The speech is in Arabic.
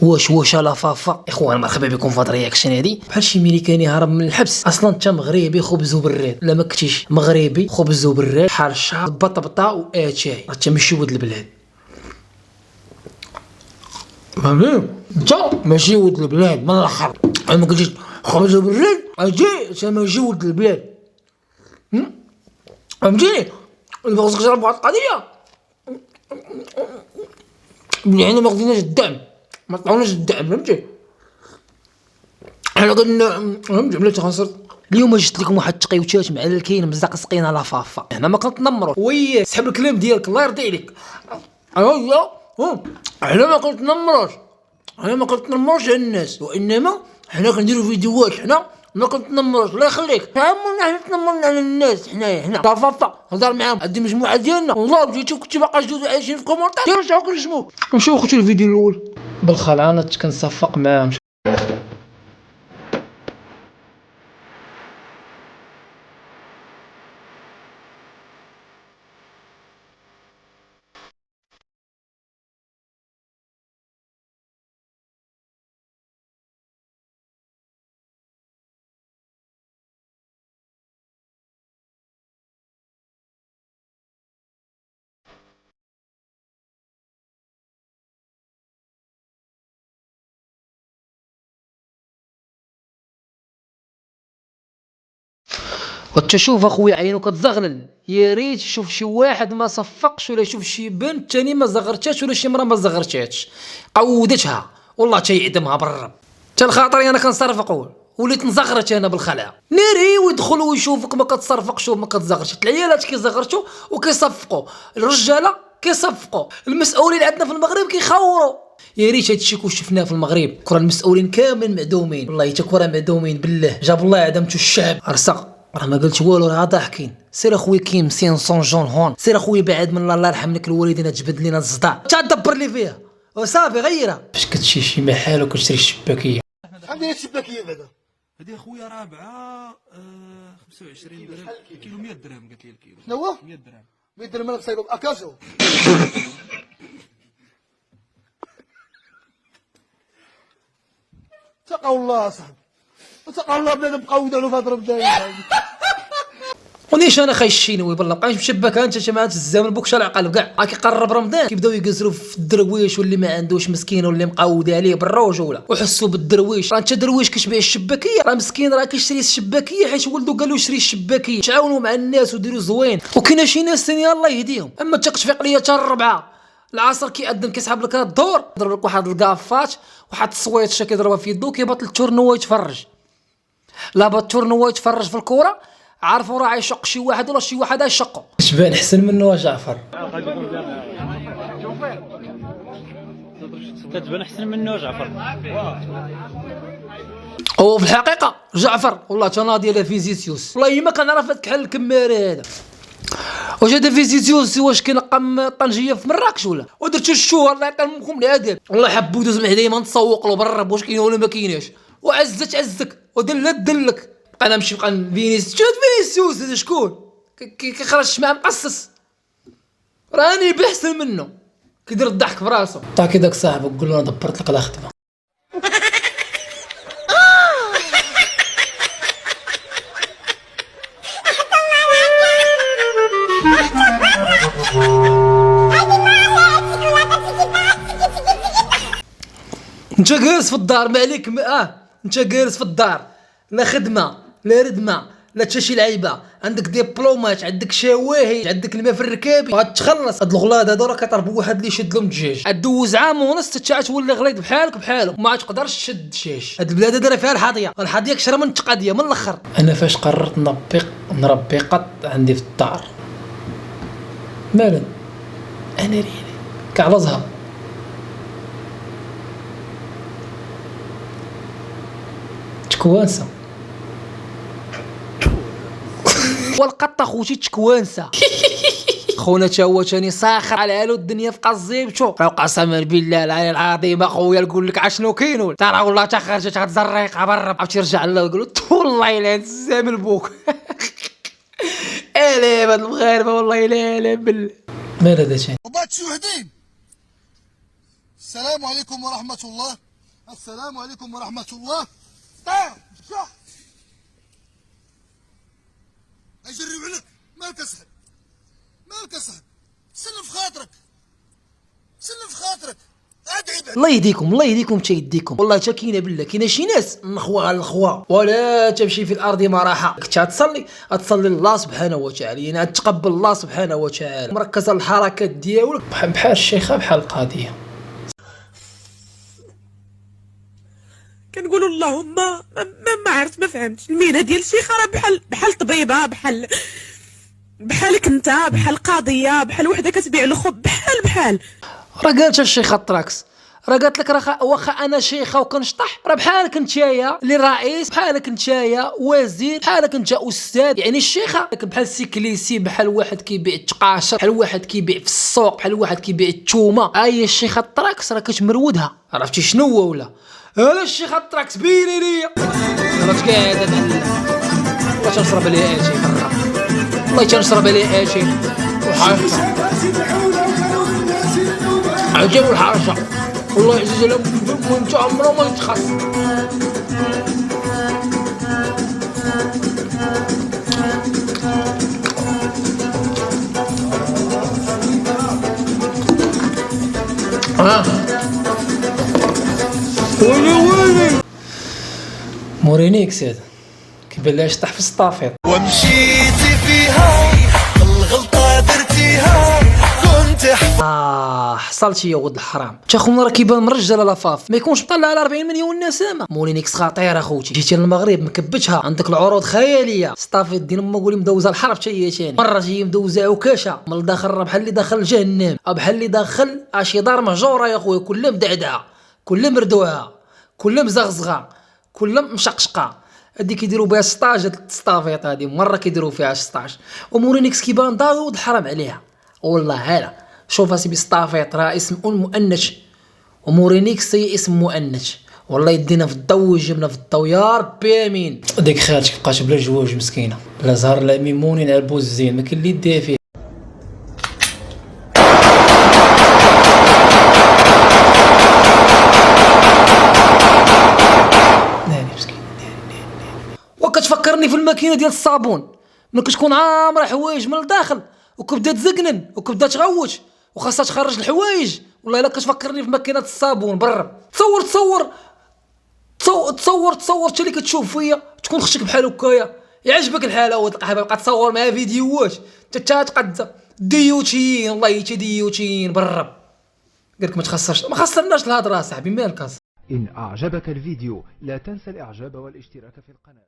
واش لا فافا اخوان، مرحبا بكم في هاد الرياكشن هادي. بحال شي ميريكاني هرب من الحبس، اصلا انت مغربي خبز وبراد، لا ما كنتيش مغربي خبز وبراد بحال الشعر بطبطه واتاي، انت ماشي ولد البلاد. فهمتي؟ انت ماشي ولد البلاد من الاخر، ما قلتيش خبز وبراد اجي انت ماشي ولد البلاد. فهمتيني؟ بغيتك تجرب واحد القضيه، يعني ما خديناش الدعم، ما طلعوناش الدعم. فهمتي؟ حنا قلنا فهمتي بلاتي خنصر. اليوم جبت لكم واحد التقيوتات معلكين مزق سقينا لا فافا. هنا ما كنتنمروا وي سحب الكلام ديالك الله يرضي عليك. ايوا حنا ما كنتنمروش، حنا ما كنتنمروش على الناس، وانما حنا كنديروا فيديوهات، حنا ما كنتنمروش. الله يخليك فهمونا، حنا تنمرنا على الناس. حنايا حنا لا فافا هضر معاهم هاد المجموعه ديالنا، والله بغيتي كنتي باقا جوج عايشين في كومونتير ديروا كنجمو. نشوفوا خوتي الفيديو الاول بالخلعانه كنصفق معاهم. وتشوف اخويا عينو كتزغلل، يا ريت شوف شي واحد ما صفقش، ولا شوف شي بنت تاني ما زغرتهاش، ولا شي مرا ما زغرتهاش قودتها والله تيعدمها بالرب. تا الخاطر انا كنصرفق وليت نزغرت انا بالخلعه. ناري ويدخل ويشوفك ما كتصرفقش وما كتزغرش. العيالات كيزغرتوا وكيصفقوا، الرجاله كيصفقوا، المسؤولين عندنا في المغرب كيخوروا. يا ريت هادشي كون شفناه في المغرب، كره المسؤولين كاملين معدومين، والله حتى كره معدومين بالله. جاب الله عدمتو الشعب راه ما قلت والو، راه ضاحكين. سير اخويا كيم سين سون جون هون، سير اخويا بعد من الله يرحم لك الوالدين، تجبد لينا الصداع تدبر لي فيها وصافي غيرها. فاش كتشي شي محل وكتشري الشباكيه، عندي الشباكيه بعدا هادي اخويا رابعه 25 درهم كيلو، 100 درهم قالت لي الكيلو. شنو هو 100 درهم 100 درهم انا بصايبه اكاشو. تقى الله صاحبي، تقى الله بلا نبقاو نديرو في هاد رمضان. ونيش انا خاي الشينوي بالله بقاش مشبك انت ما الزمن بوكش العقل كاع. راه كيقرب رمضان كيبداو يقزروا في الدرويش واللي ما عندوش مسكين واللي مقود عليه بالرجوله، وحسوا بالدرويش. راه انت درويش كيشبع الشباكيه، راه مسكين راه كيشري الشباكيه حيت ولدو قالوا شري الشباكيه. تعاونوا مع الناس وديروا زوين. وكاين شي ناس ثاني الله يهديهم، اما تكتفيق ليا حتى الربعه العصر كيأذن كيسحب لك الدور، يضرب لك واحد الكافات واحد السويتشه كيضربها في يدو، كيبطل التورنوا يتفرج. لا بالتورنوا يتفرج في الكره، عارفوا راه يشق شي واحد ولا شي واحد يشقو. شبان احسن منه جعفر، تتبان احسن منه جعفر. هو في الحقيقه جعفر والله تناضي على فيزيسيوس، والله ما كنعرف هاد الكحل الكماري هذا. واش هذا فيزيسيوس واش كينقم طنجيه في مراكش ولا ودرتو الشهر الله يعطيكم العذاب. والله حبو يدوز من حدايا ما نتسوق له بالرب واش كاين ولا ما كايناش، وعزك ودلك. انا نمشي بقى فينيسيوس هذا شكون كيخرج مع مقصص، راني بحسن منه كيدير الضحك في راسو. عطاكي داك صاحبك قول له انا دبرت لك على خدمه. انت جالس في الدار ما عليك انت جالس في الدار، لا خدمه لا ردمه لا حتى شي لعيبه، عندك ديبلومات، عندك شواهد، عندك الماء في الركابي، غتخلص. هاد الغلاد هادو راه كيطربوا واحد اللي يشد لهم الدجاج، دوز عام ونص حتى تولي غليظ بحالهم ما تقدرش تشد الدجاج. هاد البلاد هادي راه فيها الحاضيه كشره من التقاديه من الاخر. انا فاش قررت نربي قط عندي في الدار مالا انا ريالي كعلزها تكوانسه والقطه خوتي تكوانسه. خونا تا هو تاني ساخر على الو الدنيا في قزيبتو، راه قسما بالله العلي العظيم اخويا نقول لك عشنو كاين ترى والله تا خرجت هاد الزريقه برا عرفتي ترجع له يقول والله الا نزامل بوك. اليم هاد المغاربه والله الا اليم بالله. مالا هذا تاني وبعد شي وحدين. السلام عليكم ورحمه الله. السلام عليكم ورحمة الله. طير شح أجرب عليك. مالك أسهل، مالك أسهل، سلم في خاطرك، سلم في خاطرك. الله يهديكم الله يهديكم تا يديكم. والله تا كاينه بالله كاينه شي ناس نخوه على الخوا ولا تمشي في الارض مرحا. كنت غتصلي لله سبحانه وتعالى، يعني تقبل الله سبحانه وتعالى، مركز على الحركات ديالك بحال الشيخه بحال القاضيه. كنقولوا اللهم ما عرفت ما فهمتش المهنه ديال الشيخه راه بحال طبيبه، بحالك انت، بحال قاضيه، بحال وحده كتبيع الخب، بحال راه قالت الشيخه الطراكس، راه قالت لك راه واخا انا شيخه وكنشطح راه بحالك نتايا اللي رئيس، بحالك نتايا وزير، بحالك انت استاذ. يعني الشيخه بحال السيكليسي، بحال واحد كيبيع التقاشر، بحال واحد كيبيع في السوق، بحال واحد كيبيع الثومه. هي الشيخه الطراكس راه كتمرودها. عرفتي شنو هو ولا؟ انا الشيخه الطراكس بيني ليا راه قاعده والله تنشرب ليها اتي برا، والله تنشرب ليها اتي وحاجه عجب الحرشة والله عزيز على وانت عمره ما يتخص. ويلي مورينيكس هذا كيبان لها شطح في السطافيط. ومشيتي فيها الغلطة درتيها كنت حصلتي يا ولد الحرام. تا خونا راه كيبان مرجل لافاف ما يكونش مطلع على 40 مليون نسمه. مورينيكس خطير اخوتي، جيتي للمغرب مكبتها، عندك العروض خياليه. ستافيط ديال ما قولي مدوزه الحرب حتى هي ثاني مره، هي مدوزه عكاشه من الداخل، راه بحال اللي داخل جهنم، بحال اللي داخل شي دار مهجوره يا خويا، كلها مدعدعه، كلها مردوعه، كلها مزغزغه، كلها مشقشقه. هادي كيديروا بها ستاج، هاد ستافيط هادي مره كيديروا فيها ستاج. ومورينيكس كيبان داود الحرام عليها والله. هلا شوف اسمي ستافيط راه اسم مؤنث، ومورينيكس هي اسم مؤنث. والله يدينا في الضو ويجيبنا في الضو يا ربي امين. ديك خالتك بقات بلا جواج مسكينه، لا زهر لا ميمونين على البوز الزين، ما كاين اللي يديها فيه. ناري مسكين وكتفكرني في الماكينه ديال الصابون، ملي كتكون عامره حوايج من الداخل وكبدا تزقنن وكبدا تغوت وخاصها تخرج الحوايج. والله الا كتفكرني في ماكينه الصابون برا. تصور انت اللي كتشوف فيا تكون اختك بحال هكايا، يعجبك الحال ولد القحبه، بقى تصور معاها فيديوهات حتى تقد ديوتيين. والله حتى ديوتيين برا. قالك ما خسرناش الهضره صاحبي، مالك؟ إن أعجبك الفيديو لا تنسى الإعجاب والاشتراك في القناة.